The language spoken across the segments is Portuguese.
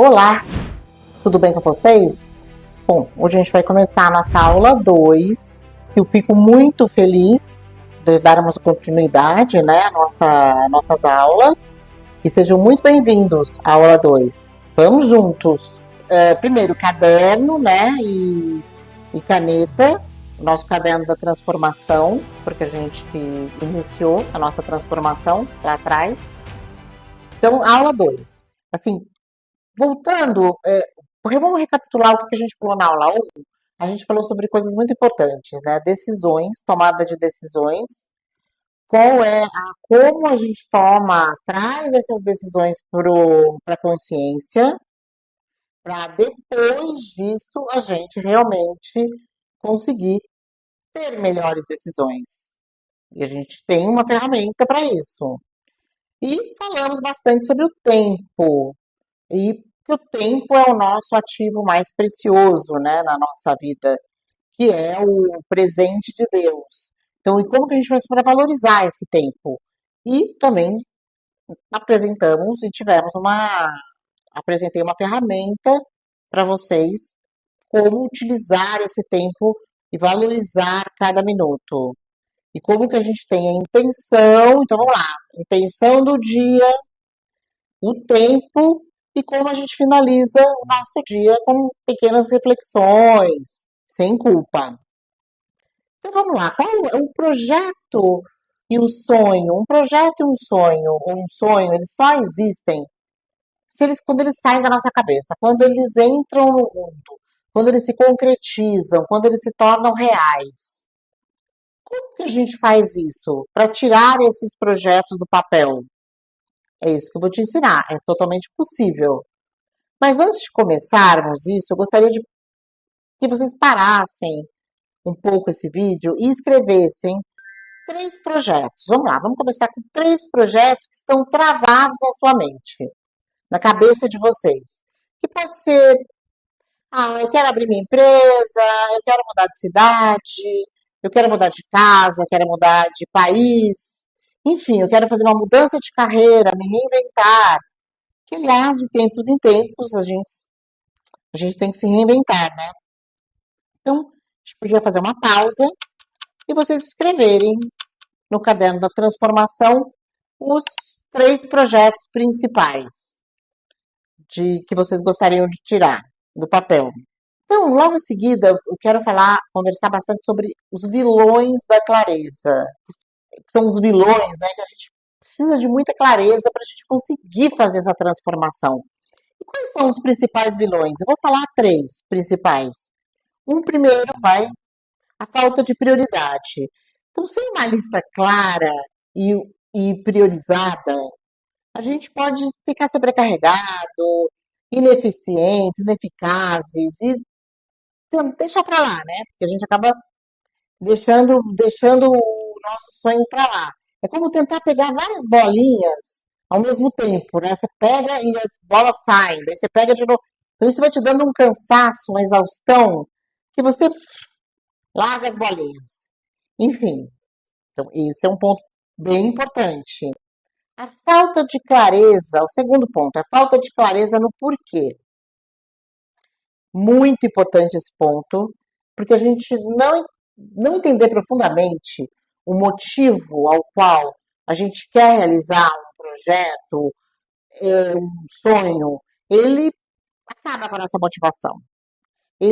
Olá, tudo bem com vocês? Bom, hoje a gente vai começar a nossa aula 2. Eu fico muito feliz de darmos continuidade, né, nossas aulas. E sejam muito bem-vindos à aula 2. Vamos juntos. Primeiro, caderno, né, e caneta. Nosso caderno da transformação, porque a gente iniciou a nossa transformação lá atrás. Então, aula 2. Assim, voltando, vamos recapitular o que a gente falou na aula 1. A gente falou sobre coisas muito importantes, né? Decisões, tomada de decisões. Como a gente traz essas decisões para a consciência, para depois disso a gente realmente conseguir ter melhores decisões. E a gente tem uma ferramenta para isso. E falamos bastante sobre o tempo. E que o tempo é o nosso ativo mais precioso, né, na nossa vida, que é o presente de Deus. Então, e como que a gente faz para valorizar esse tempo? E também apresentei uma ferramenta para vocês como utilizar esse tempo e valorizar cada minuto. E como que a gente tem a intenção, então vamos lá, intenção do dia, o tempo e como a gente finaliza o nosso dia com pequenas reflexões, sem culpa. Então vamos lá, qual é o projeto e o sonho? Um projeto e um sonho, ou um sonho, eles só existem quando eles saem da nossa cabeça, quando eles entram no mundo, quando eles se concretizam, quando eles se tornam reais. Como que a gente faz isso para tirar esses projetos do papel? É isso que eu vou te ensinar, é totalmente possível. Mas antes de começarmos isso, eu gostaria de que vocês parassem um pouco esse vídeo e escrevessem 3 projetos. Vamos lá, vamos começar com 3 projetos que estão travados na sua mente, na cabeça de vocês. Que pode ser, eu quero abrir minha empresa, eu quero mudar de cidade, eu quero mudar de casa, eu quero mudar de país, enfim, eu quero fazer uma mudança de carreira, me reinventar. Que, aliás, de tempos em tempos, a gente tem que se reinventar, né? Então, a gente podia fazer uma pausa e vocês escreverem no caderno da transformação os 3 projetos principais que vocês gostariam de tirar do papel. Então, logo em seguida, eu quero conversar bastante sobre os vilões da clareza. Que são os vilões, né, que a gente precisa de muita clareza para a gente conseguir fazer essa transformação. E quais são os principais vilões? Eu vou falar 3 principais. Primeiro a falta de prioridade. Então, sem uma lista clara e priorizada, a gente pode ficar sobrecarregado, ineficientes, ineficazes e então, deixa para lá, né? Porque a gente acaba deixando o nosso sonho para lá. É como tentar pegar várias bolinhas ao mesmo tempo, né? Você pega e as bolas saem, daí você pega de novo. Então, isso vai te dando um cansaço, uma exaustão, que você larga as bolinhas. Enfim, então, esse é um ponto bem importante. A falta de clareza, o segundo ponto, a falta de clareza no porquê. Muito importante esse ponto, porque a gente não entender profundamente o motivo ao qual a gente quer realizar um projeto, um sonho, ele acaba com a nossa motivação. A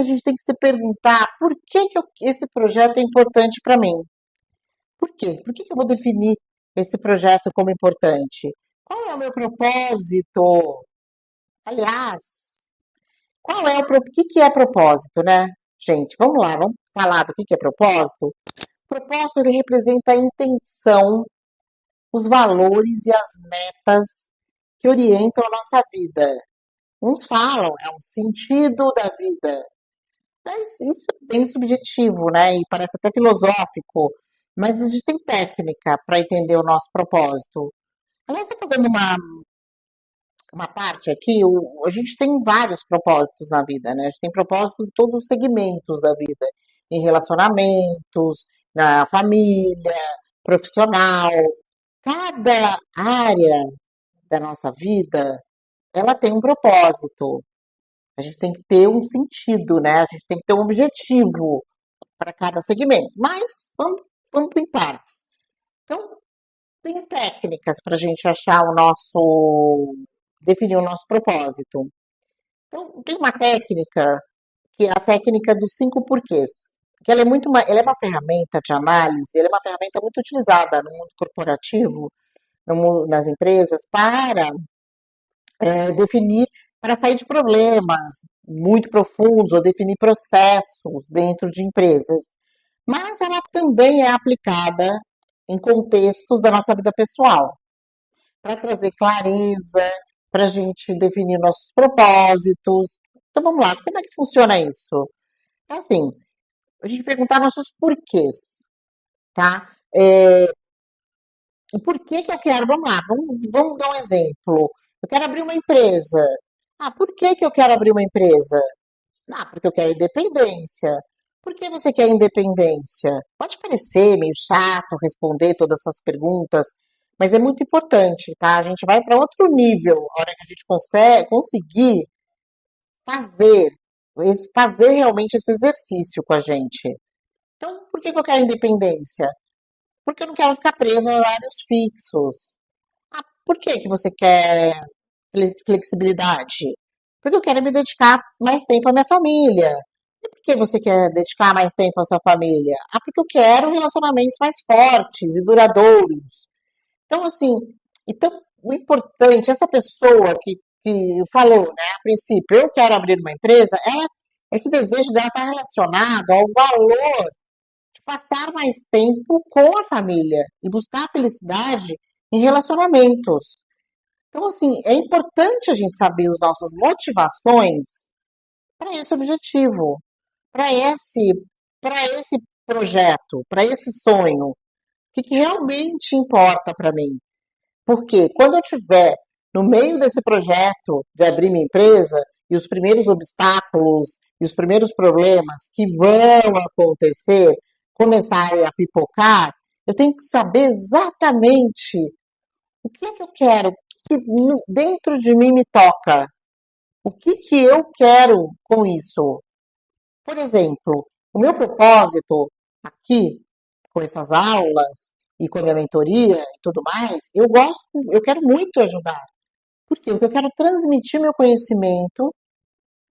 gente tem que se perguntar por que esse projeto é importante para mim. Por quê? Por que eu vou definir esse projeto como importante? Qual é o meu propósito? Aliás, o que é propósito, né? Gente, vamos lá, vamos falar do que é propósito? Propósito, ele representa a intenção, os valores e as metas que orientam a nossa vida. Uns falam, é um sentido da vida. Mas isso é bem subjetivo, né? E parece até filosófico. Mas existem técnica para entender o nosso propósito. Aliás, está fazendo uma parte aqui, a gente tem vários propósitos na vida, né? A gente tem propósitos em todos os segmentos da vida, em relacionamentos, na família, profissional. Cada área da nossa vida ela tem um propósito. A gente tem que ter um sentido, né? A gente tem que ter um objetivo para cada segmento. Mas vamos em partes. Então, tem técnicas para a gente achar o nosso, definir o nosso propósito. Então, tem uma técnica que é a técnica dos 5 porquês. Que ela é ela é uma ferramenta de análise, ela é uma ferramenta muito utilizada no mundo corporativo, nas empresas, para definir, para sair de problemas muito profundos ou definir processos dentro de empresas. Mas ela também é aplicada em contextos da nossa vida pessoal, para trazer clareza, para a gente definir nossos propósitos. Então vamos lá, como é que funciona isso? É assim, a gente perguntar nossos porquês, tá? O porquê que eu quero, vamos lá, vamos dar um exemplo. Eu quero abrir uma empresa. Ah, por que que eu quero abrir uma empresa? Ah, porque eu quero independência. Por que você quer independência? Pode parecer meio chato responder todas essas perguntas, mas é muito importante, tá? A gente vai para outro nível, a hora que a gente conseguir fazer, fazer realmente esse exercício com a gente. Então, por que que eu quero independência? Porque eu não quero ficar preso a horários fixos. Ah, por que que você quer flexibilidade? Porque eu quero me dedicar mais tempo à minha família. E por que você quer dedicar mais tempo à sua família? Ah, porque eu quero relacionamentos mais fortes e duradouros. Então, assim, então, o importante, essa pessoa que falou, né, a princípio, eu quero abrir uma empresa, esse desejo dela está relacionado ao valor de passar mais tempo com a família e buscar felicidade em relacionamentos. Então, assim, é importante a gente saber as nossas motivações para esse objetivo, para esse, para esse projeto, para esse sonho, o que realmente importa para mim. Porque quando eu estiver no meio desse projeto de abrir minha empresa e os primeiros obstáculos e os primeiros problemas que vão acontecer começarem a pipocar, eu tenho que saber exatamente o que é que eu quero, o que dentro de mim me toca, o que que eu quero com isso. Por exemplo, o meu propósito aqui, com essas aulas e com a minha mentoria e tudo mais, eu quero muito ajudar. Por quê? Porque eu quero transmitir meu conhecimento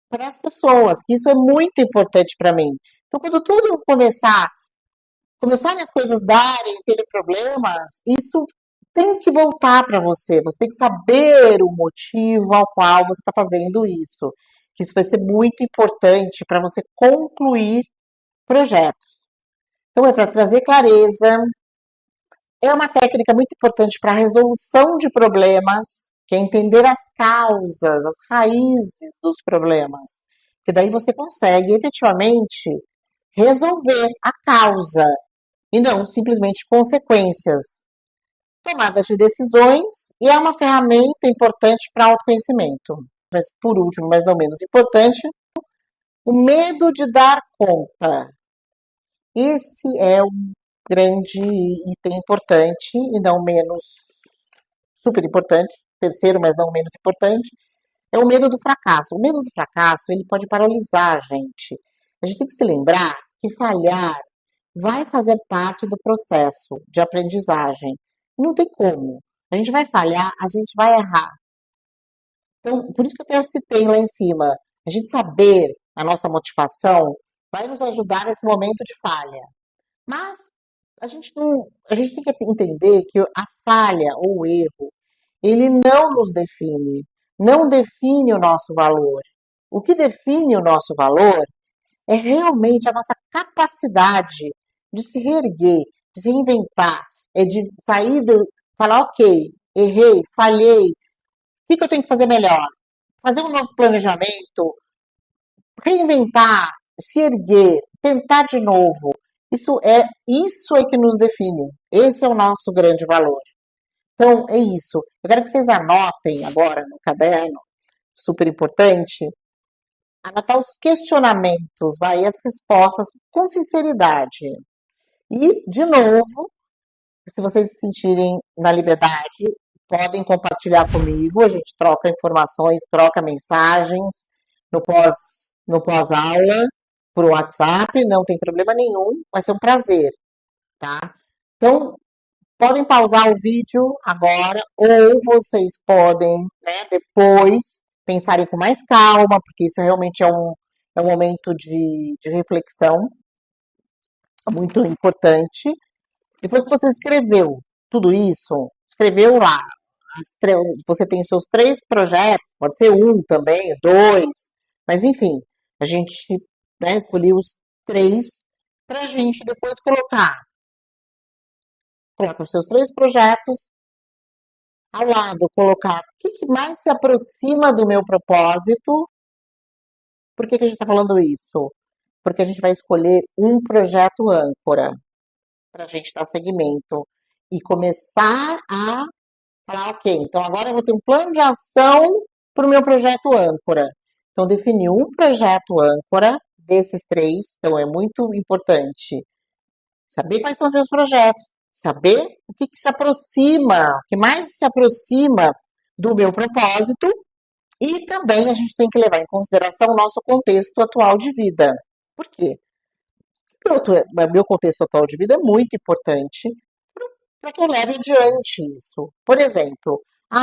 para as pessoas, que isso é muito importante para mim. Então, quando tudo começarem as coisas darem, terem problemas, isso tem que voltar para você. Você tem que saber o motivo ao qual você está fazendo isso. Que isso vai ser muito importante para você concluir projetos. Então, é para trazer clareza, é uma técnica muito importante para a resolução de problemas, que é entender as causas, as raízes dos problemas. Que daí você consegue efetivamente resolver a causa e não simplesmente consequências. Tomada de decisões e é uma ferramenta importante para autoconhecimento. Mas por último, mas não menos importante, o medo de dar conta. Esse é um grande item importante e não menos super importante, terceiro, mas não menos importante, é o medo do fracasso. O medo do fracasso, ele pode paralisar a gente. A gente tem que se lembrar que falhar vai fazer parte do processo de aprendizagem. Não tem como. A gente vai falhar, a gente vai errar. Então, por isso que eu até citei lá em cima. A gente saber a nossa motivação vai nos ajudar nesse momento de falha. Mas a gente não, a gente tem que entender que a falha ou o erro, ele não nos define, não define o nosso valor. O que define o nosso valor é realmente a nossa capacidade de se reerguer, de se reinventar, é de sair do, falar, ok, errei, falhei, o que que eu tenho que fazer melhor? Fazer um novo planejamento, reinventar, se erguer, tentar de novo. Isso é que nos define. Esse é o nosso grande valor. Então, é isso. Eu quero que vocês anotem agora no caderno, super importante, anotar os questionamentos, vai, e as respostas com sinceridade. E, de novo, se vocês se sentirem na liberdade, podem compartilhar comigo, a gente troca informações, troca mensagens no pós, no pós-aula, por WhatsApp, não tem problema nenhum, vai ser um prazer, tá? Então, podem pausar o vídeo agora, ou vocês podem, né, depois pensarem com mais calma, porque isso realmente é um momento de reflexão muito importante. Depois que você escreveu tudo isso, escreveu lá, você tem seus 3 projetos, pode ser um também, 2, mas enfim, a gente, né, escolheu os 3 para a gente depois coloca os seus 3 projetos ao lado, colocar o que mais se aproxima do meu propósito. Por que a gente está falando isso? Porque a gente vai escolher um projeto âncora para a gente dar segmento e começar a falar, ok, então agora eu vou ter um plano de ação para o meu projeto âncora. Então, definir um projeto âncora desses 3, então é muito importante saber quais são os meus projetos, saber o que se aproxima, o que mais se aproxima do meu propósito, e também a gente tem que levar em consideração o nosso contexto atual de vida. Por quê? Meu contexto atual de vida é muito importante para que eu leve adiante isso. Por exemplo,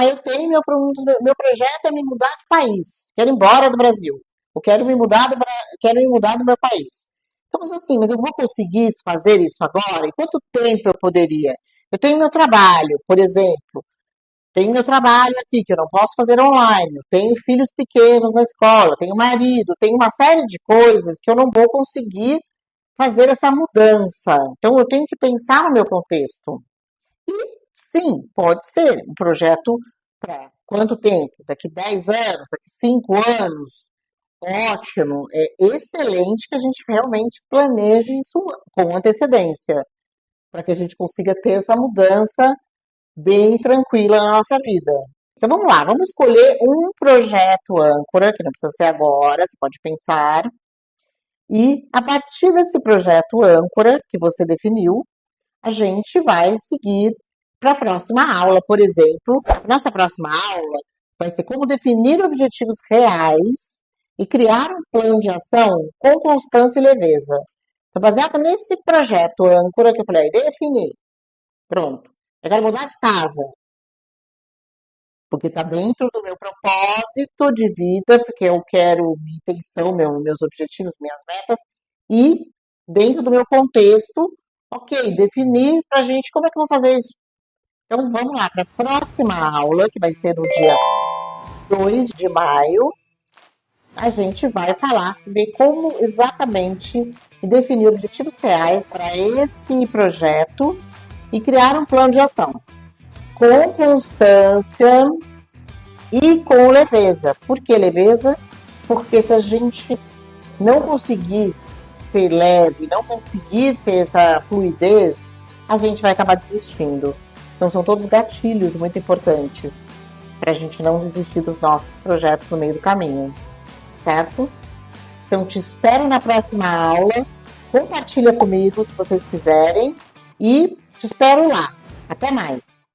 eu tenho meu projeto é me mudar de país, quero ir embora do Brasil, eu quero me mudar do meu país. Então, mas assim, mas eu vou conseguir fazer isso agora? Em quanto tempo eu poderia? Eu tenho meu trabalho, por exemplo, tenho meu trabalho aqui que eu não posso fazer online, eu tenho filhos pequenos na escola, tenho marido, tenho uma série de coisas que eu não vou conseguir fazer essa mudança. Então, eu tenho que pensar no meu contexto. E sim, pode ser um projeto para quanto tempo? Daqui 10 anos, daqui 5 anos? Ótimo, é excelente que a gente realmente planeje isso com antecedência, para que a gente consiga ter essa mudança bem tranquila na nossa vida. Então vamos lá, vamos escolher um projeto âncora, que não precisa ser agora, você pode pensar, e a partir desse projeto âncora que você definiu, a gente vai seguir para a próxima aula, por exemplo. Nossa próxima aula vai ser como definir objetivos reais e criar um plano de ação com constância e leveza. Então, baseado nesse projeto âncora que eu falei, definir. Pronto. Eu quero mudar de casa, porque está dentro do meu propósito de vida, porque eu quero minha intenção, meus objetivos, minhas metas, e dentro do meu contexto, ok, definir para a gente como é que eu vou fazer isso. Então vamos lá para a próxima aula, que vai ser no dia 2 de maio. A gente vai falar, ver como exatamente definir objetivos reais para esse projeto e criar um plano de ação com constância e com leveza. Por que leveza? Porque se a gente não conseguir ser leve, não conseguir ter essa fluidez, a gente vai acabar desistindo. Então são todos gatilhos muito importantes para a gente não desistir dos nossos projetos no meio do caminho, certo? Então te espero na próxima aula, compartilha comigo se vocês quiserem e te espero lá. Até mais!